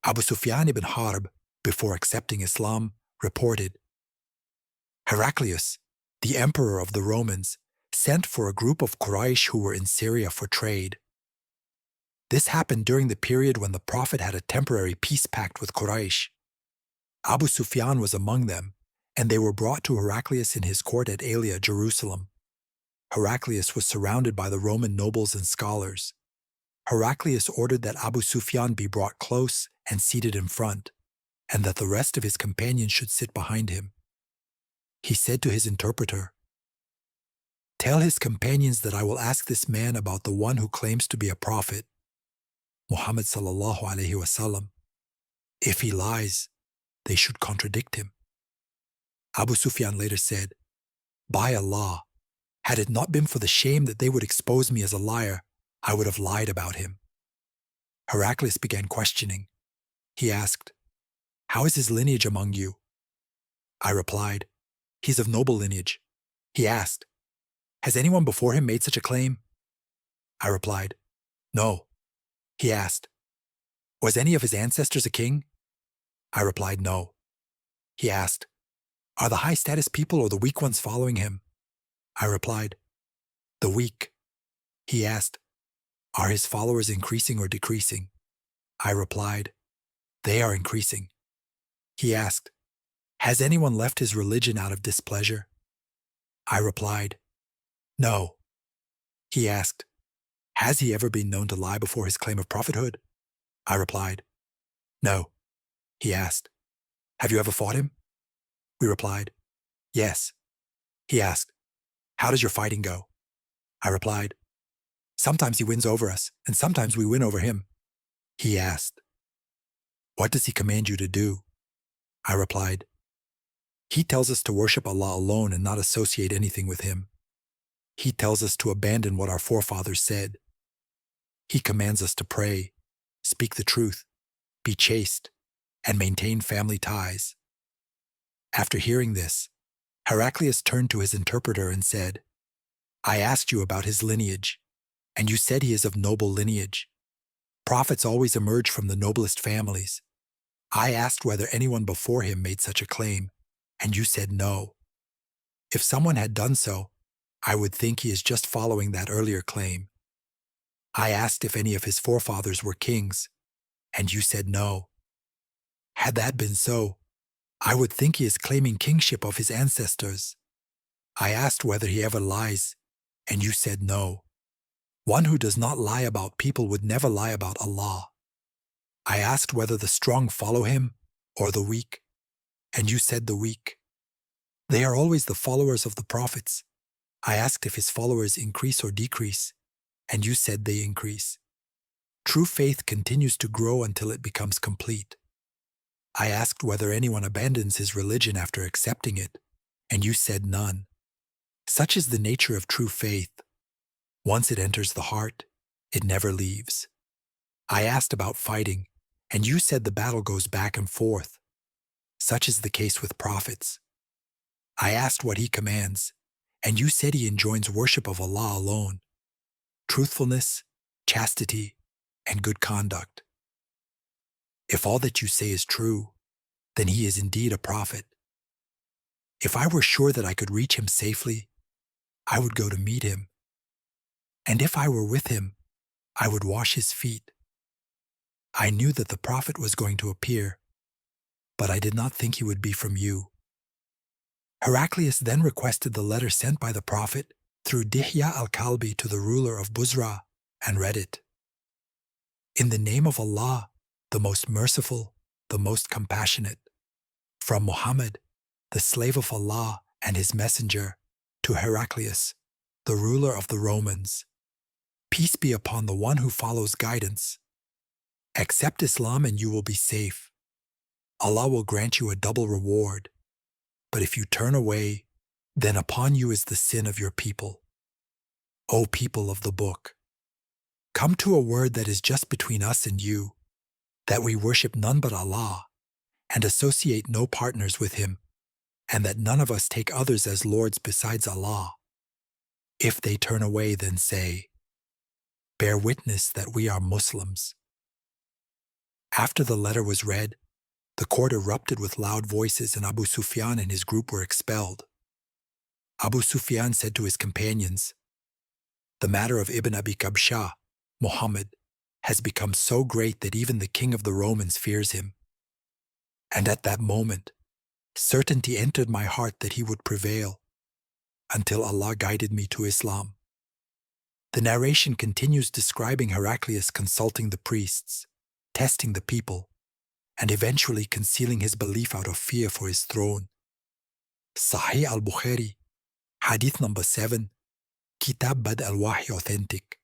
Abu Sufyan bin Harb, before accepting Islam, reported, Heraclius, the emperor of the Romans, sent for a group of Quraysh who were in Syria for trade. This happened during the period when the Prophet had a temporary peace pact with Quraysh. Abu Sufyan was among them, and they were brought to Heraclius in his court at Alia, Jerusalem. Heraclius was surrounded by the Roman nobles and scholars. Heraclius ordered that Abu Sufyan be brought close and seated in front, and that the rest of his companions should sit behind him. He said to his interpreter, "Tell his companions that I will ask this man about the one who claims to be a prophet, Muhammad sallallahu alaihi wasallam. If he lies, they should contradict him." Abu Sufyan later said, "By Allah, had it not been for the shame that they would expose me as a liar, I would have lied about him." Heraclius began questioning. He asked, "How is his lineage among you?" I replied, "He's of noble lineage." He asked, "Has anyone before him made such a claim?" I replied, "No." He asked, "Was any of his ancestors a king?" I replied, "No." He asked, "Are the high-status people or the weak ones following him?" I replied, "The weak." He asked, "Are his followers increasing or decreasing?" I replied, "They are increasing." He asked, "Has anyone left his religion out of displeasure?" I replied, "No." He asked, "Has he ever been known to lie before his claim of prophethood?" I replied, "No." He asked, "Have you ever fought him?" We replied, "Yes." He asked, "How does your fighting go?" I replied, "Sometimes he wins over us, and sometimes we win over him." He asked, "What does he command you to do?" I replied, "He tells us to worship Allah alone and not associate anything with him. He tells us to abandon what our forefathers said. He commands us to pray, speak the truth, be chaste, and maintain family ties." After hearing this, Heraclius turned to his interpreter and said, "I asked you about his lineage, and you said he is of noble lineage. Prophets always emerge from the noblest families. I asked whether anyone before him made such a claim, and you said no. If someone had done so, I would think he is just following that earlier claim. I asked if any of his forefathers were kings, and you said no. Had that been so, I would think he is claiming kingship of his ancestors. I asked whether he ever lies, and you said no. One who does not lie about people would never lie about Allah. I asked whether the strong follow him or the weak, and you said the weak. They are always the followers of the prophets. I asked if his followers increase or decrease, and you said they increase. True faith continues to grow until it becomes complete. I asked whether anyone abandons his religion after accepting it, and you said none. Such is the nature of true faith. Once it enters the heart, it never leaves. I asked about fighting, and you said the battle goes back and forth. Such is the case with prophets. I asked what he commands, and you said he enjoins worship of Allah alone, truthfulness, chastity, and good conduct. If all that you say is true, then he is indeed a prophet. If I were sure that I could reach him safely, I would go to meet him. And if I were with him, I would wash his feet. I knew that the prophet was going to appear, but I did not think he would be from you." Heraclius then requested the letter sent by the prophet through Dihya al-Kalbi to the ruler of Busra and read it. "In the name of Allah, the most merciful, the most compassionate, from Muhammad, the slave of Allah and his messenger, to Heraclius, the ruler of the Romans. Peace be upon the one who follows guidance. Accept Islam and you will be safe. Allah will grant you a double reward. But if you turn away, then upon you is the sin of your people. O people of the book, come to a word that is just between us and you, that we worship none but Allah, and associate no partners with him, and that none of us take others as lords besides Allah. If they turn away, then say, bear witness that we are Muslims. After the letter was read, the court erupted with loud voices and Abu Sufyan and his group were expelled. Abu Sufyan said to his companions, "The matter of Ibn Abi Kabsha, Muhammad, has become so great that even the king of the Romans fears him." And at that moment, certainty entered my heart that he would prevail, until Allah guided me to Islam. The narration continues describing Heraclius consulting the priests, testing the people, and eventually concealing his belief out of fear for his throne. Sahih al-Bukhari, Hadith number 7, Kitab Bad al-Wahy authentic.